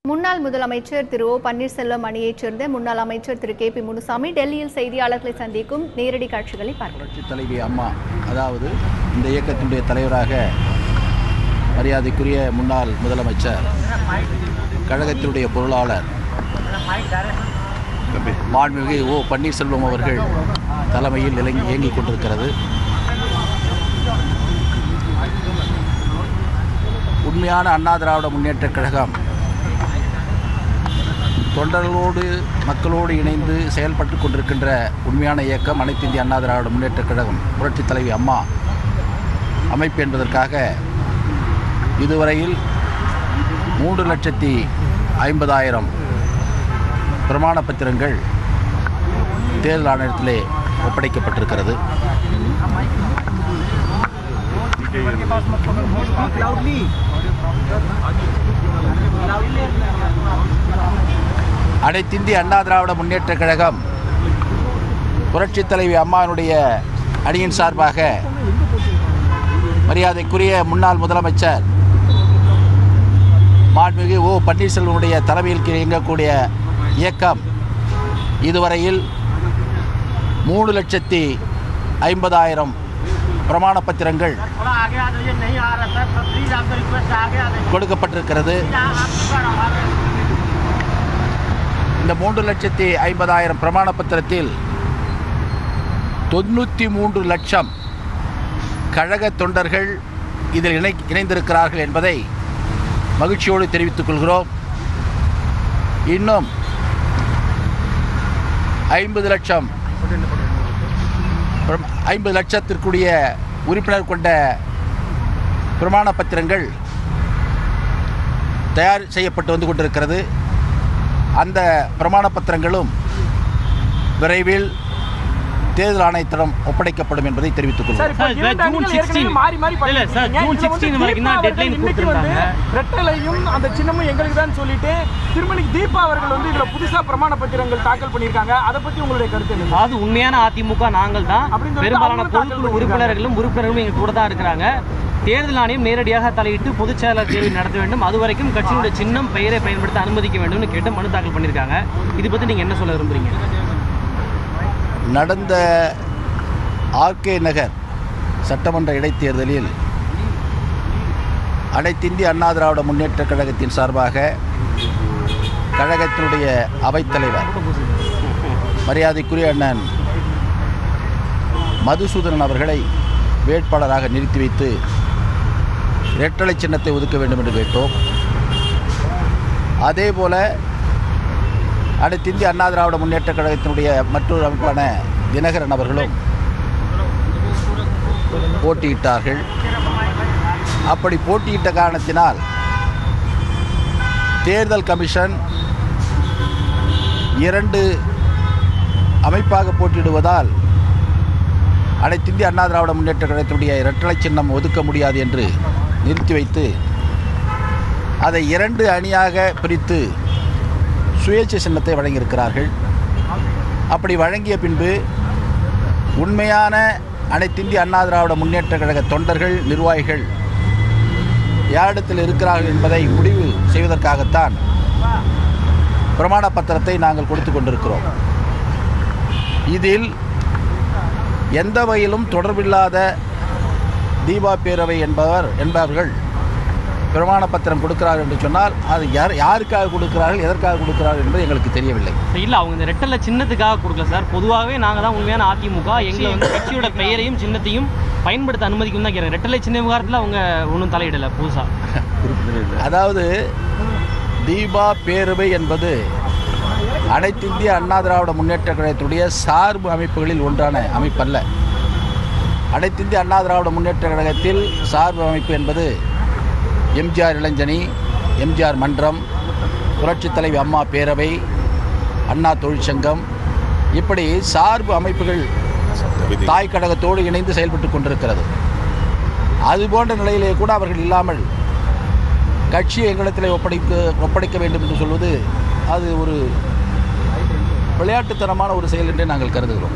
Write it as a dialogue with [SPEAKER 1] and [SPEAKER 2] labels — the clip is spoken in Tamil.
[SPEAKER 1] முன்னாள் முதலமைச்சர் திரு ஓ பன்னீர்செல்வம் அணியைச் சேர்ந்த முன்னாள் அமைச்சர் திரு கே.பி. முனுசாமி டெல்லியில் செய்தியாளர்களை சந்திக்கும் நேரடி காட்சிகளை பார்க்கிறோம்.
[SPEAKER 2] புரட்சித் தலைவி அம்மா, அதாவது இந்த இயக்கத்தினுடைய தலைவராக மரியாதைக்குரிய முன்னாள் முதலமைச்சர், கழகத்தினுடைய பொருளாளர் மாண்புமிகு ஓ பன்னீர்செல்வம் அவர்கள் தலைமையில் இயங்கிக் கொண்டிருக்கிறது. உண்மையான அண்ணா திராவிட முன்னேற்றக் கழகம் தொண்டர்களோடு மக்களோடு இணைந்து செயல்பட்டு கொண்டிருக்கின்ற உண்மையான இயக்கம் அனைத்து இந்திய அண்ணா திராவிட முன்னேற்றக் கழகம் புரட்சித் தலைவி அம்மா அமைப்பு என்பதற்காக இதுவரையில் 3,50,000 பிரமாண பத்திரங்கள் தேர்தல் ஆணையத்திலே ஒப்படைக்கப்பட்டிருக்கிறது. அனைத்திந்திய அண்ணா திராவிட முன்னேற்றக் கழகம் புரட்சித் தலைவி அம்மாவினுடைய அணியின் சார்பாக மரியாதைக்குரிய முன்னாள் முதலமைச்சர் மாண்புமிகு ஓ பன்னீர்செல்வனுடைய தலைமையில் இயங்கக்கூடிய இயக்கம் இதுவரையில் 3,50,000 பிரமாண பத்திரங்கள் கொடுக்கப்பட்டிருக்கிறது. இந்த 3,50,000 பிரமாண பத்திரத்தில் 93 லட்சம் கழக தொண்டர்கள் இதில் இணைந்திருக்கிறார்கள் என்பதை மகிழ்ச்சியோடு தெரிவித்துக் கொள்கிறோம். இன்னும் 50 லட்சத்திற்குரிய உறுப்பினர் கொண்ட பிரமாண பத்திரங்கள் தயார் செய்யப்பட்டு வந்து கொண்டிருக்கிறது. அந்த பிரமாண பத்திரங்களும் விரைவில் தேர்தல் ஆணையத்திடம் ஒப்படைக்கப்படும் என்பதை தெரிவித்துக் கொள்கிறோம்.
[SPEAKER 3] அந்த சின்னமும் எங்களுக்கு தான் சொல்லிட்டு திருமணி தீபா அவர்கள் வந்து இதுல புதுசா பிரமாண பத்திரங்கள் தாக்கல் பண்ணிருக்காங்க. அதை பத்தி உங்களுடைய கருத்து என்ன?
[SPEAKER 4] அது உண்மையான அதிமுக நாங்கள் தான். பெரும்பாலான பொதுக்குழு உறுப்பினர்களும் எங்க கூட தான் இருக்கிறாங்க. தேர்தல் ஆணையம் நேரடியாக தலையிட்டு பொதுச் செயலாளர் தேர்வு நடத்த வேண்டும், அதுவரைக்கும் கட்சியினுடைய சின்னம் பெயரை பயன்படுத்த அனுமதிக்க வேண்டும் கேட்டு மனு தாக்கல் பண்ணியிருக்காங்க. இது பற்றி நீங்கள் என்ன சொல்ல விரும்புகிறீங்க?
[SPEAKER 2] நடந்த ஆர்கே நகர் சட்டமன்ற இடைத்தேர்தலில் அனைத்திந்திய அண்ணா திராவிட முன்னேற்றக் கழகத்தின் சார்பாக கழகத்தினுடைய அவைத்தலைவர் மரியாதைக்குரிய அண்ணன் மதுசூதனன் அவர்களை வேட்பாளராக நிறுத்தி வைத்து இரட்டலை சின்னத்தை ஒதுக்க வேண்டும் என்று கேட்டோம். அதேபோல அனைத்திந்திய அண்ணா திராவிட முன்னேற்றக் கழகத்தினுடைய மற்றொரு அமைப்பான தினகரன் அவர்களும் போட்டியிட்டார்கள். அப்படி போட்டியிட்ட காரணத்தினால் தேர்தல் கமிஷன் 2 அமைப்பாக போட்டியிடுவதால் அனைத்திந்திய அண்ணா திராவிட முன்னேற்றக் கழகத்தினுடைய இரட்டலை சின்னம் ஒதுக்க முடியாது என்று நிறுத்தி வைத்து அதை 2 அணியாக பிரித்து சுயேட்சை சின்னத்தை வழங்கியிருக்கிறார்கள். அப்படி வழங்கிய பின்பு உண்மையான அனைத்திந்திய அண்ணா திராவிட முன்னேற்றக் கழக தொண்டர்கள், நிர்வாகிகள் யாரிடத்தில் இருக்கிறார்கள் என்பதை முடிவு செய்வதற்காகத்தான் பிரமாண பத்திரத்தை நாங்கள் கொடுத்து கொண்டிருக்கிறோம். இதில் எந்த வகையிலும் தொடர்பில்லாத தீபா பேரவை என்பவர்கள் பிரமாண பத்திரம் கொடுக்கிறார்கள் என்று சொன்னால் அது யாருக்காக கொடுக்கிறார்கள், எதற்காக கொடுக்கிறார்கள் என்பது எங்களுக்கு தெரியவில்லை.
[SPEAKER 4] இல்லை, அவங்க இந்த ரெட்டலை சின்னத்துக்காக கொடுக்கல சார். பொதுவாகவே நாங்கள் தான் உண்மையான அதிமுக. எங்களை கட்சியோட பெயரையும் சின்னத்தையும் பயன்படுத்த அனுமதிக்கும் தான் கேட்குறேன். ரெட்டலை சின்ன விவகாரத்தில் அவங்க ஒன்றும் தலையிடலை புதுசாக.
[SPEAKER 2] அதாவது தீபா பேரவை என்பது அனைத்திந்திய அண்ணா திராவிட முன்னேற்ற கழகத்துடைய சார்பு அமைப்புகளில் ஒன்றான அமைப்பல்ல. அனைத்திந்திய அண்ணா திராவிட முன்னேற்ற கழகத்தில் சார்பு அமைப்பு என்பது எம்ஜிஆர் இளைஞணி, எம்ஜிஆர் மன்றம், புரட்சித் தலைவி அம்மா பேரவை, அண்ணா தொழிற்சங்கம், இப்படி சார்பு அமைப்புகள் தாய் கழகத்தோடு இணைந்து செயல்பட்டு கொண்டிருக்கிறது. அதுபோன்ற நிலையிலே கூட அவர்கள் இல்லாமல் கட்சியை எங்களிடத்தில் ஒப்படைக்க வேண்டும் என்று சொல்வது அது ஒரு விளையாட்டுத்தனமான ஒரு செயல் என்றே நாங்கள் கருதுகிறோம்.